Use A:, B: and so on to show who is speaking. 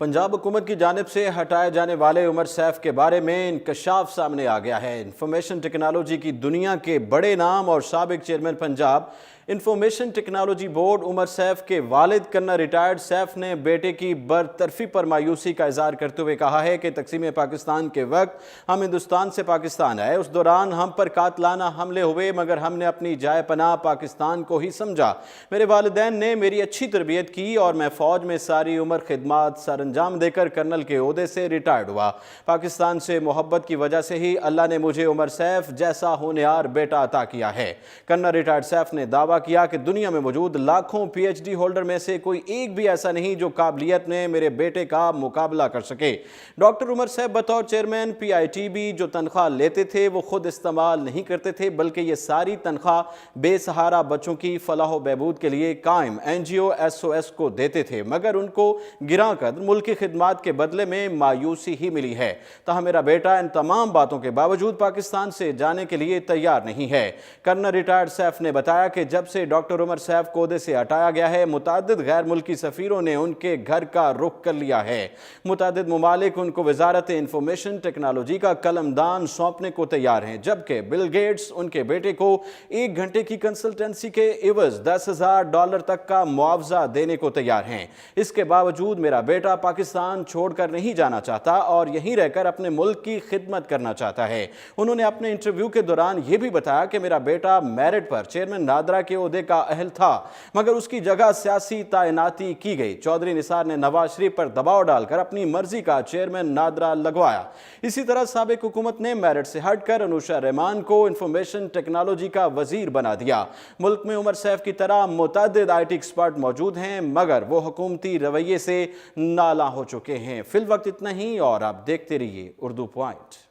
A: पंजाब हुकूमत की जानिब से हटाए जाने वाले उमर सैफ के बारे में इंकशाफ सामने आ गया है। इंफॉर्मेशन टेक्नोलॉजी की दुनिया के बड़े नाम और साबिक chairman Punjab information technology board Umar Saif के वालिद करना रिटायर्ड सैफ ने बेटे की बरतरफी पर मायूसी का इजहार करते हुए कहा है कि तकसीम पाकिस्तान के वक्त हम हिंदुस्तान से पाकिस्तान आए, उस दौरान हम पर कातलाना हमले हुए, मगर हमने अपनी जाए पनाह पाकिस्तान को ही समझा। मेरे वालिदैन ने मेरी अच्छी तरबियत की और मैं फ़ौज में सारी उम्र खिदमत सर अंजाम देकर कर्नल के ओहदे से रिटायर्ड हुआ। पाकिस्तान से मोहब्बत की वजह से ही अल्लाह ने मुझे उमर सैफ जैसा होनहार बेटा अता किया है। कर्नल रिटायर्ड सैफ ने दावा किया कि दुनिया में मौजूद लाखों पीएचडी होल्डर में से कोई एक भी ऐसा नहीं जो काबिलियत में मेरे बेटे का मुकाबला कर सके। डॉक्टर उमर सैफ बतौर चेयरमैन पीआईटीबी जो तनख्वाह लेते थे वो खुद इस्तेमाल नहीं करते थे, बल्कि ये सारी तनख्वाह बेसहारा बच्चों की फलाह व बहबूद के लिए कायम एनजीओ एसओएस को देते थे, मगर उनको गिरा कर मुल्क की खिदमत के बदले में मायूसी ही मिली है। तहाँ मेरा बेटा इन तमाम बातों के बावजूद पाकिस्तान से जाने के लिए तैयार नहीं है। कर्नल रिटायर्ड सैफ ने बताया कि जब से डॉक्टर उमर सैफ को ओहदे से हटाया गया है, मुतादिद गैर मुल्की सफीरों ने उनके घर का रुख कर लिया है। मुतादिद ममालिक उनको वजारत इंफॉर्मेशन टेक्नोलॉजी का कलमदान सौंपने को तैयार हैं, जबकि बिल गेट्स उनके बेटे को 1 घंटे की कंसल्टेंसी के इवज $10,000 तक का मुआवजा देने को तैयार हैं। इसके बावजूद मेरा बेटा पाकिस्तान छोड़कर नहीं जाना चाहता और यहीं रहकर अपने मुल्क की खिदमत करना चाहता है। उन्होंने अपने इंटरव्यू के दौरान यह भी बताया कि मेरा बेटा मेरिट पर चेयरमैन नादरा के ओहदे का अहल था, मगर उसकी जगह सियासी तैनाती की गई। चौधरी निसार ने नवाज शरीफ पर दबाव डालकर अपनी मर्जी का चेयरमैन नादरा लगवाया। इसी तरह साबिक हुकूमत ने मेरिट से हटकर अनुशा रहमान को इंफॉर्मेशन टेक्नोलॉजी का वजीर बना दिया। मुल्क में उमर सैफ की तरह मुतअद्दिद IT एक्सपर्ट मौजूद हैं, मगर वो हुकूमती रवैये से नाला हो चुके हैं। फिल वक्त इतना ही और आप देखते रहिए उर्दू पॉइंट।